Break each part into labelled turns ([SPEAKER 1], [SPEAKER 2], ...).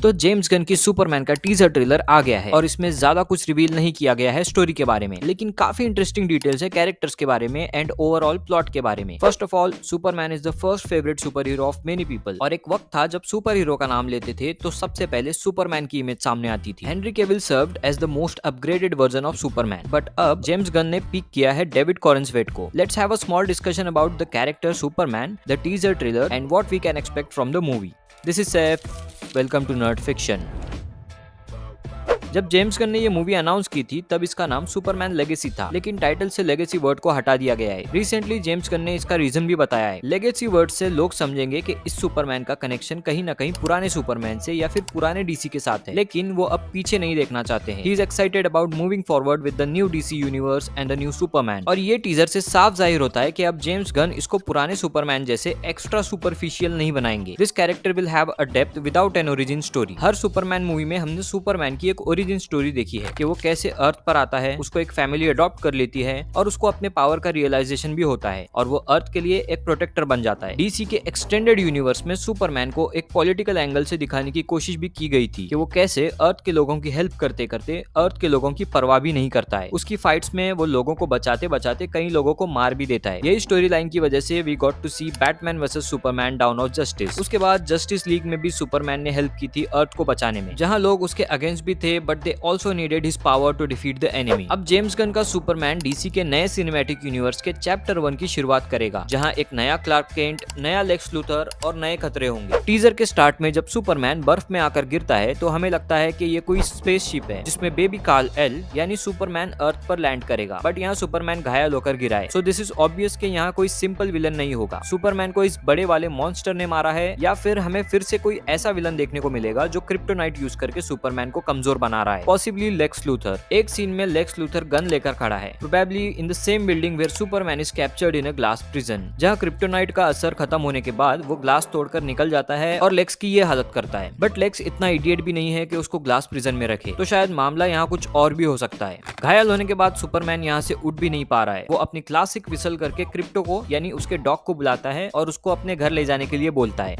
[SPEAKER 1] तो James Gunn की Superman का टीजर ट्रेलर आ गया है और इसमें ज्यादा कुछ रिवील नहीं किया गया है स्टोरी के बारे में, लेकिन काफी इंटरेस्टिंग डिटेल्स है कैरेक्टर्स के बारे में एंड ओवरऑल प्लॉट के बारे में। First of all, Superman is the first favourite super hero of many people, और एक वक्त था जब सुपर हीरो का नाम लेते थे तो सबसे पहले सुपरमैन की इमेज सामने आती थी। Henry Cavill served as the most upgraded version of Superman, but अब जेम्स गन ने पिक किया है डेविड कॉरेंसवेट को। Let's have a small discussion about the character Superman, the teaser trailer and what we can expect from the movie. This is Saif, welcome to Nerd Fiction. जब James Gunn ने ये movie announce की थी तब इसका नाम Superman legacy था, लेकिन टाइटल से लेगेसी वर्ड को हटा दिया गया है। रिसेंटली जेम्स गन ने इसका रीजन भी बताया है। लेगेसी वर्ड से लोग समझेंगे कि इस सुपरमैन का कनेक्शन कहीं ना कहीं पुराने सुपरमैन से या फिर पुराने डीसी के साथ है, लेकिन वो अब पीछे नहीं देखना चाहते हैं। He is excited about moving forward with the new DC universe and the new Superman. और ये टीजर से साफ जाहिर होता है कि अब जेम्स गन इसको पुराने सुपरमैन जैसे एक्स्ट्रा सुपरफिशियल नहीं बनाएंगे। This character will have a depth without an origin story. Her Superman movie में हमने सुपरमैन की एक ओरिजिन स्टोरी देखी है कि वो कैसे अर्थ पर आता है, उसको एक फैमिली अडॉप्ट कर लेती है और उसको अपने पावर का रियलाइजेशन भी होता है और वो अर्थ के लिए एक प्रोटेक्टर बन जाता है। डीसी के एक्सटेंडेड यूनिवर्स में सुपरमैन को एक पॉलिटिकल एंगल से दिखाने की कोशिश भी की गई थी कि वो कैसे अर्थ के लोगों की हेल्प करते करते अर्थ के लोगों की परवाह भी नहीं करता है। उसकी फाइट्स में वो लोगों को बचाते बचाते कई लोगों को मार भी देता है। यही स्टोरी लाइन की वजह से we got to see Batman versus Superman dawn of justice. उसके बाद जस्टिस लीग में भी सुपरमैन ने हेल्प की थी अर्थ को बचाने में, जहां लोग उसके अगेंस्ट भी थे but they also needed his power to defeat the enemy. अब जेम्स गन का सुपरमैन डीसी के नए सिनेमैटिक यूनिवर्स के चैप्टर 1 की शुरुआत करेगा, जहां एक नया क्लार्क केंट, नया लेक्स लूथर और नए खतरे होंगे। टीजर के स्टार्ट में जब सुपरमैन बर्फ में आकर गिरता है तो हमें लगता है कि ये कोई स्पेसशिप है जिसमें बेबी कार्ल एल यानी सुपरमैन अर्थ पर लैंड करेगा, बट यहाँ सुपरमैन घायल होकर गिरा है। सो दिस इज ऑब्वियस कि यहाँ कोई सिंपल विलन नहीं होगा। सुपरमैन को इस बड़े वाले मॉन्स्टर ने मारा है या फिर हमें फिर से कोई ऐसा विलन देखने को मिलेगा जो क्रिप्टोनाइट यूज करके सुपरमैन को कमजोर बना रहा है, पॉसिबली लेक्स लूथर। एक सीन में लेक्स लूथर गन लेकर खड़ा है, probably in the same building where Superman is captured in a glass prison, जहां क्रिप्टोनाइट का असर खत्म होने के बाद वो ग्लास तोड़कर निकल जाता है और लेक्स की ये हालत करता है। बट लेक्स इतना इडियट भी नहीं है कि उसको ग्लास प्रिजन में रखे, तो शायद मामला यहाँ कुछ और भी हो सकता है। घायल होने के बाद सुपरमैन यहाँ से उठ भी नहीं पा रहा है। वो अपनी क्लासिक विसल करके क्रिप्टो को यानी उसके डॉग को बुलाता है और उसको अपने घर ले जाने के लिए बोलता है।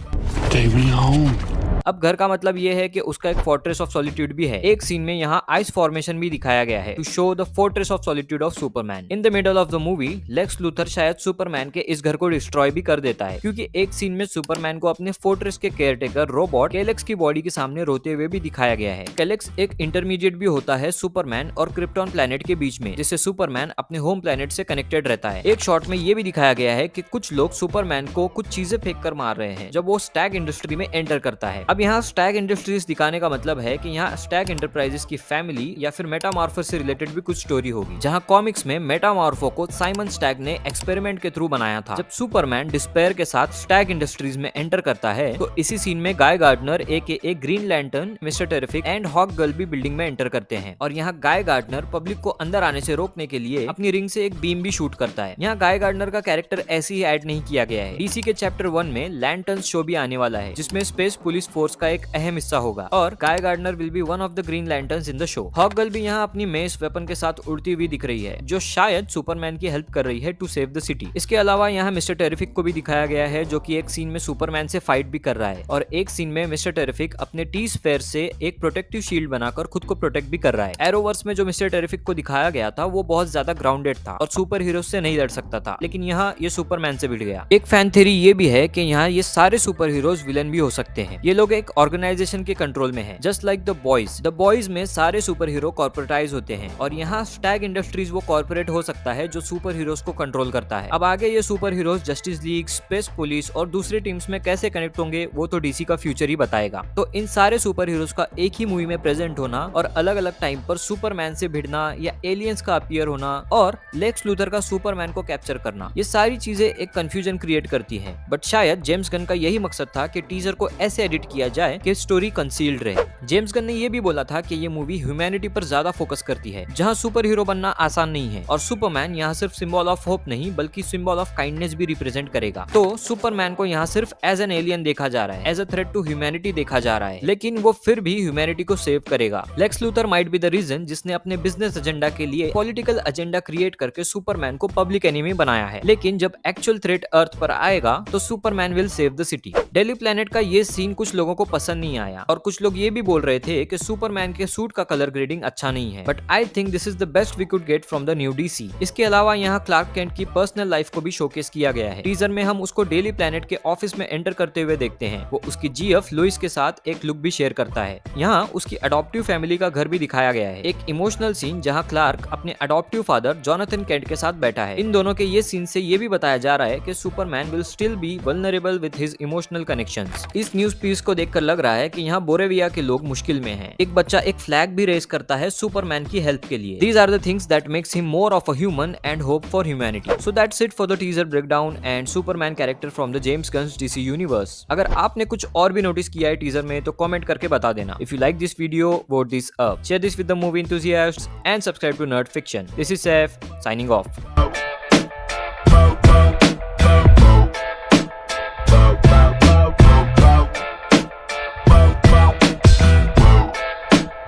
[SPEAKER 1] अब घर का मतलब ये है कि उसका एक फोर्ट्रेस ऑफ सॉलिट्यूड भी है। एक सीन में यहाँ आइस फॉर्मेशन भी दिखाया गया है to show the fortress of solitude of Superman. In the middle of the movie Lex Luthor शायद सुपरमैन के इस घर को डिस्ट्रॉय भी कर देता है, क्योंकि एक सीन में सुपरमैन को अपने फोर्ट्रेस के केयरटेकर रोबोट कैलेक्स की बॉडी के सामने रोते हुए भी दिखाया गया है। कैलेक्स एक इंटरमीडिएट भी होता है सुपरमैन और क्रिप्टॉन प्लैनेट के बीच में, जिससे सुपरमैन अपने होम प्लैनेट से कनेक्टेड रहता है। एक शॉट में ये भी दिखाया गया है कि कुछ लोग सुपरमैन को कुछ चीजें फेंक कर मार रहे हैं जब वो स्टैग इंडस्ट्री में एंटर करता है। अब यहाँ स्टैग इंडस्ट्रीज दिखाने का मतलब है कि यहाँ स्टैग एंटरप्राइजेस की फैमिली या फिर मेटामॉर्फो से रिलेटेड भी कुछ स्टोरी होगी, जहाँ कॉमिक्स में मेटामॉर्फो को साइमन स्टैग ने एक्सपेरिमेंट के थ्रू बनाया था। जब सुपरमैन डिस्पेयर के साथ स्टैग इंडस्ट्रीज में एंटर करता है तो इसी सीन में गाय गार्डनर एक Green Lantern, Mister Terrific and hoc girl भी बिल्डिंग में एंटर करते हैं, और यहाँ गाय गार्डनर पब्लिक को अंदर आने से रोकने के लिए अपनी रिंग से एक बीम भी शूट करता है। यहाँ गाय गार्डनर का कैरेक्टर ऐसे ही ऐड नहीं किया गया है। डीसी के चैप्टर 1 में लैंटर्न शो भी आने वाला है, जिसमें स्पेस पुलिस फोर्स का एक अहम हिस्सा होगा और Guy Gardner will be one of the green lanterns in the show. Hawk girl भी यहाँ अपनी मेस वेपन के साथ उड़ती हुई दिख रही है, जो शायद सुपरमैन की हेल्प कर रही है टू सेव द सिटी। इसके अलावा यहाँ मिस्टर टेरिफिक को भी दिखाया गया है, जो कि एक सीन में सुपरमैन से फाइट भी कर रहा है, और एक सीन में मिस्टर टेरिफिक अपने टी स्फेयर से एक प्रोटेक्टिव शील्ड बनाकर खुद को प्रोटेक्ट भी कर रहा है। एरोवर्स में जो मिस्टर टेरिफिक को दिखाया गया था वो बहुत ज्यादा ग्राउंडेड था और सुपर हीरो से नहीं लड़ सकता था, लेकिन यहाँ ये सुपरमैन से भिड़ गया। एक फैन थ्योरी ये भी है कि यहाँ ये सारे सुपर हीरोज विलन भी हो सकते हैं। ये लोग एक ऑर्गेनाइजेशन के कंट्रोल में है, just like the boys. The boys में सारे सुपर हीरो कॉर्पोरेटाइज होते हैं, और यहाँ स्टैग इंडस्ट्रीज वो कॉर्पोरेट हो सकता है जो सुपर हीरोज को कंट्रोल करता है। अब आगे ये super heroes justice league, space police और दूसरी टीम्स में कैसे कनेक्ट होंगे वो तो डीसी का फ्यूचर ही बताएगा। तो इन सारे सुपर हीरोज का एक ही मूवी में प्रेजेंट होना और अलग अलग टाइम पर सुपरमैन से भिड़ना या एलियंस का अपीयर होना और लेक्स लूथर का सुपरमैन को कैप्चर करना, ये सारी चीजें एक कंफ्यूजन क्रिएट करती है। बट शायद जेम्स गन का यही मकसद था कि टीजर को ऐसे एडिट किया जाए कि स्टोरी कंसील्ड रहे। जेम्स गन ने ये भी बोला था कि ये मूवी ह्यूमैनिटी पर ज्यादा फोकस करती है, जहां सुपर हीरो बनना आसान नहीं है, और सुपरमैन यहाँ सिर्फ सिंबल ऑफ होप नहीं बल्कि सिंबल ऑफ काइंडनेस भी रिप्रेजेंट करेगा। तो सुपरमैन को यहाँ सिर्फ एज एन एलियन देखा जा रहा है, as a threat to humanity देखा जा रहा है, लेकिन वो फिर भी ह्यूमैनिटी को सेव करेगा। Lex Luthor might be the reason जिसने अपने बिजनेस एजेंडा के लिए पॉलिटिकल एजेंडा क्रिएट करके सुपरमैन को पब्लिक एनिमी बनाया है, लेकिन जब एक्चुअल थ्रेट अर्थ पर आएगा तो Superman will save the city. Daily planet का ये सीन कुछ लोगों लोगों को पसंद नहीं आया और कुछ लोग ये भी बोल रहे थे कि सुपरमैन के सूट का कलर ग्रेडिंग अच्छा नहीं है, but I think this is the best we could get from the new DC. इसके अलावा यहाँ क्लार्क केंट की पर्सनल लाइफ को भी शोकेस किया गया है। टीजर में हम उसको डेली प्लेनेट के ऑफिस में एंटर करते हुए देखते हैं। वो उसकी जीएफ लुइस के साथ एक लुक भी शेयर करता है। यहाँ उसकी अडॉप्टिव फैमिली का घर भी दिखाया गया है। एक इमोशनल सीन जहाँ क्लार्क अपने अडॉप्टिव फादर जोनाथन केंट के साथ बैठा है। इन दोनों के ये सीन से ये भी बताया जा रहा है कि Superman will still be vulnerable with his emotional connections. इस न्यूज पीस को देखकर लग रहा है कि यहाँ बोरेविया के लोग मुश्किल में हैं। एक बच्चा एक फ्लैग भी रेज करता है सुपरमैन की हेल्प के लिए। These are the things that makes him more of a human and hope for humanity. So that's it for the teaser breakdown and Superman character from the James Gunn's DC universe. अगर आपने कुछ और भी notice किया है teaser में तो comment करके बता देना। If you like this video, vote this up. Share this with the movie enthusiasts and subscribe to Nerd Fiction. This is Saif signing off.